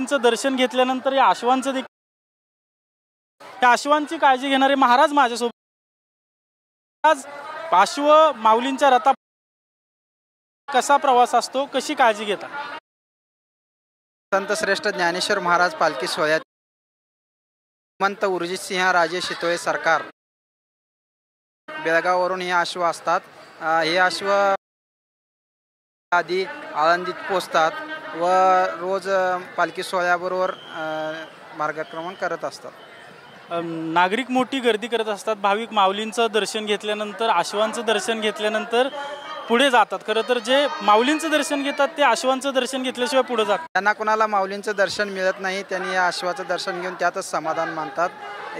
माऊलींचं दर्शन घेतल्यानंतर या अश्वांचं देखील या अश्वांची काळजी घेणारे महाराज माझ्यासोबत। आज अश्व माऊलींच्या रथा कसा प्रवास असतो, कशी काळजी घेतात? संत श्रेष्ठ ज्ञानेश्वर महाराज पालखी सोहळ्यात मंत उर्जित सिंह राजे शितोळे सरकार बेळगाववरून हे अश्व असतात। हे अश्व आधी आळंदीत पोचतात व रोज पालखी सोहळ्याबरोबर मार्गक्रमण करत असतात। नागरिक मोठी गर्दी करत असतात। भाविक माऊलींचं दर्शन घेतल्यानंतर अश्वांचं दर्शन घेतल्यानंतर पुढे जातात। खरं तर जे माऊलींचं दर्शन घेतात ते अश्वांचं दर्शन घेतल्याशिवाय पुढे जातात। त्यांना कोणाला माऊलींचं दर्शन मिळत नाही, त्यांनी या अश्वाचं दर्शन घेऊन त्यातच समाधान मानतात।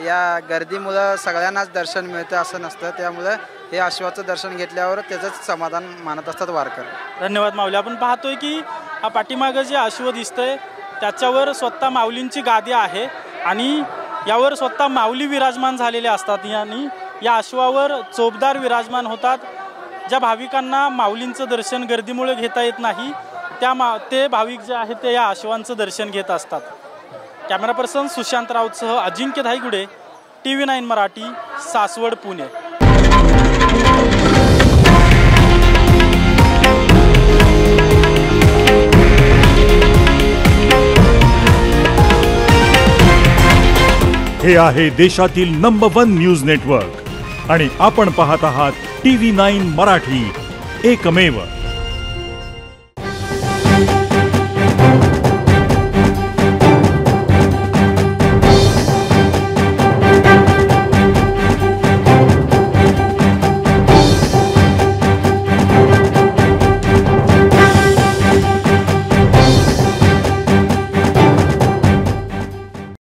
या गर्दीमुळे सगळ्यांनाच दर्शन मिळतं असं नसतं, त्यामुळे हे अश्वाचं दर्शन घेतल्यावर त्याचंच समाधान मानत असतात वारकरी। धन्यवाद माऊली। आपण पाहतोय की हा पाठीमागं जे अश्व दिसतंय त्याच्यावर स्वतः माऊलींची गादी आहे आणि यावर स्वतः माऊली विराजमान झालेले असतात आणि या अश्वावर चोपदार विराजमान होतात। ज्या भाविकांना माऊलींचं दर्शन गर्दीमुळे घेता येत नाही ते भाविक जे आहेत ते या अश्वांचं दर्शन घेत असतात। कॅमेरा पर्सन सुशांत राऊतसह अजिंक्य धाईगुडे, TV9 मराठी, सासवड, पुणे। हे आहे देशातील नंबर 1 न्यूज नेटवर्क आणि आपण पाहत आहात TV9 मराठी, एकमेव।